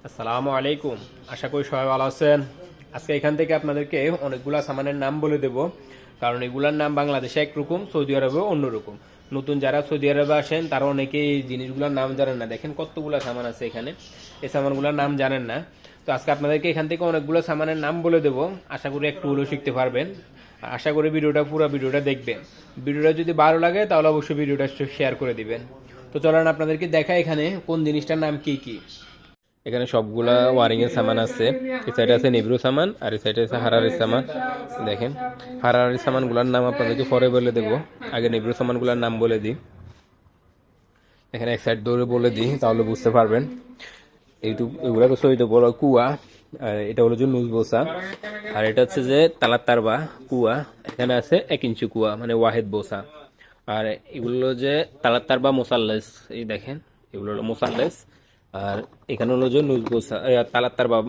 আসসালামু আলাইকুম। আশা করি সবাই ভালো আছেন। আজকে এখান থেকে আপনাদেরকে অনেকগুলা সামানের নাম বলে দেব, কারণ এগুলার নাম বাংলাদেশে একরকম, সৌদি আরবে অন্যরকম। নতুন যারা সৌদি আরবে আসেন তারা অনেকেই এই জিনিসগুলোর নাম জানেন না। দেখেন কতগুলা সামান আছে এখানে, এই সামানগুলোর নাম জানেন না। তো আজকে আপনাদেরকে এখান থেকে অনেকগুলো সামানের নাম বলে দেব, আশা করি একটু হলেও শিখতে পারবেন। আশা করি পুরো ভিডিওটা দেখবেন। ভিডিওটা যদি ভালো লাগে তাহলে অবশ্যই ভিডিওটা শেয়ার করে দিবেন। তো চলেন আপনাদেরকে দেখা এখানে কোন জিনিসটার নাম কি কি। এখানে সবগুলা ওয়ারিং এর সামান আছে। এই সাইডে আছে নিব্রু সামান আর এই সাইডে আছে হারারি সামান। দেখেন হারারি সামানগুলোর নাম আপনাদেরকে পরে বলে দেব, আগে নিব্রু সামানগুলোর নাম বলে দিই। এখানে এক সাইড ধরে বলে দিই তাহলে বুঝতে পারবেন। এগুলো সহিত বড় কুয়া, আর এটা হলো যে নুজ বোসা, আর এটা হচ্ছে যে তালাত তারবা কুয়া। এখানে আছে 1 ইঞ্চি কুয়া মানে ওয়াহেদ বোসা। আর এগুলো হলো যে তালাত তারবা মোসাল্লেস, এই দেখেন এগুলো হলো মোসাল্লেস। আর এখানে হলো যে নুজ বোসা, তালাত তারবা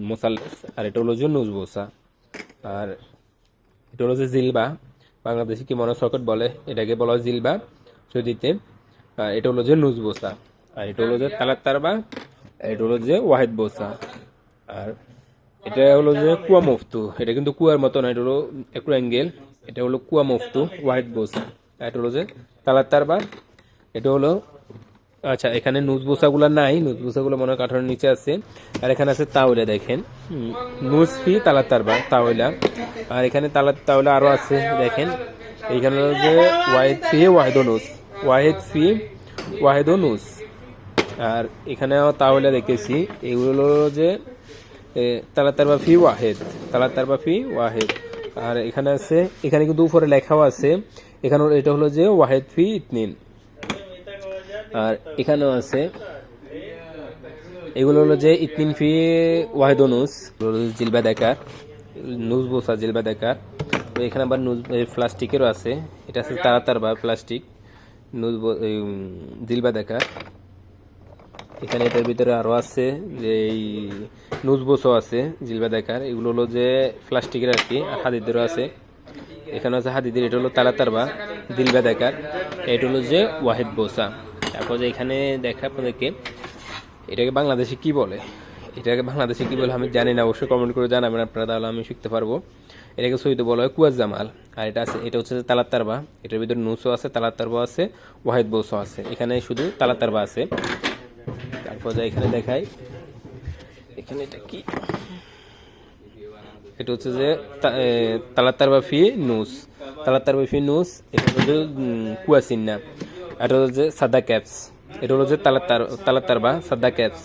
মোসাল্লেস। আর এটা হলো যে নুজ বোসা। আর এটা হলো যে জিলবা, বাংলাদেশে কি মনে সকেট বলে, এটাকে বলা হয় জিলবা সৌদিতে। আর এটা হলো যে নুজ বোসা। আর এটা হলো যে তালাত তারবা, এটা হলো যে ওয়াহেদ বোসা। আর এটা হলো যে কুয়া মুফতু, এটা কিন্তু কুয়ার মতো না, এটা হলো একটু অ্যাঙ্গেল। এটা হলো কুয়া মুফতু ওয়াহেদ বোসা। এটা হলো যে তালাত তারবা, এটা হলো আচ্ছা। এখানে নুজ বোসাগুলো নাই, নুজ বোসাগুলো মনে হয় কাঠের নিচে আছে। আর এখানে আছে তাওলা, দেখেন নুজ ফি তালাত তারবা তাওলা। আর এখানে তালাত তাওলা আরো আছে, দেখেন এইখানে হলো যে ওয়াহেদ ফি ওয়াহেদ নুজ, ওয়াহেদ ফি ওয়াহেদ নুজ। আর এখানে তাওলা দেখেছি, এগুলো হলো যে তালাত তারবা ফি ওয়াহেদ, তালাত তারবা ফি ওয়াহেদ। আর এখানে আছে, এখানে কিন্তু উপরে লেখাও আছে, এখানে এটা হলো যে ওয়াহেদ ফি ইতনিন। আর এখানেও আছে, এগুলো হলো যে ইতনিন ফি ওয়াহেদ নুজ, জিলবা দেখার নুজ বোসা জিলবা দেখার। তো এখানে আবার নুজ প্লাস্টিকেরও আছে, এটা আছে তালাত তারবা প্লাস্টিক নুজ জিলবা দেখার। এখানে এটার ভিতরে আরো আছে যে এই নুজ বোসও আছে জিলবা দেখার, এগুলো হলো যে প্লাস্টিকের আর কি। আর হাদিদেরও আছে, এখানে আছে হাদিদের, এটা হলো তালাত তারবা জিলবা দেখার, এটা হলো যে ওয়াহেদ বোসা। তারপর যে এখানে দেখা আপনাদেরকে, এটাকে বাংলাদেশে কি বলে, এটাকে বাংলাদেশে কি বলে আমি জানি না, অবশ্যই কমেন্ট করে জানাবেন আপনারা, তাহলে আমি শিখতে পারবো। এটাকে সহিত বলা হয় কুয়াজ জামাল। আর এটা আছে, এটা হচ্ছে যে তালাত তারবা, এটার ভিতরে নুসও আছে, তালাত তারবা আছে, ওয়াহেদ বোসও আছে। এখানে শুধু তালাত তারবা আছে। তারপর যা এখানে দেখাই, এখানে এটা কি, এটা হচ্ছে যে তালাত তারবা ফি নুস, তালাত তারবা ফি নুস। এটা হচ্ছে যে কুয়াসিন্না। এটা হলো যে সাদা ক্যাপস, এটা হলো যে তালাত তারবা সাদা ক্যাপস।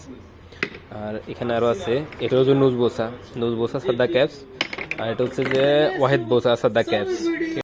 আর এখানে আরো আছে, এটা হচ্ছে নুজ বোসা, নুজ বোসা সাদা ক্যাপস। আর এটা হচ্ছে যে ওয়াহেদ বোসা সাদা ক্যাপস।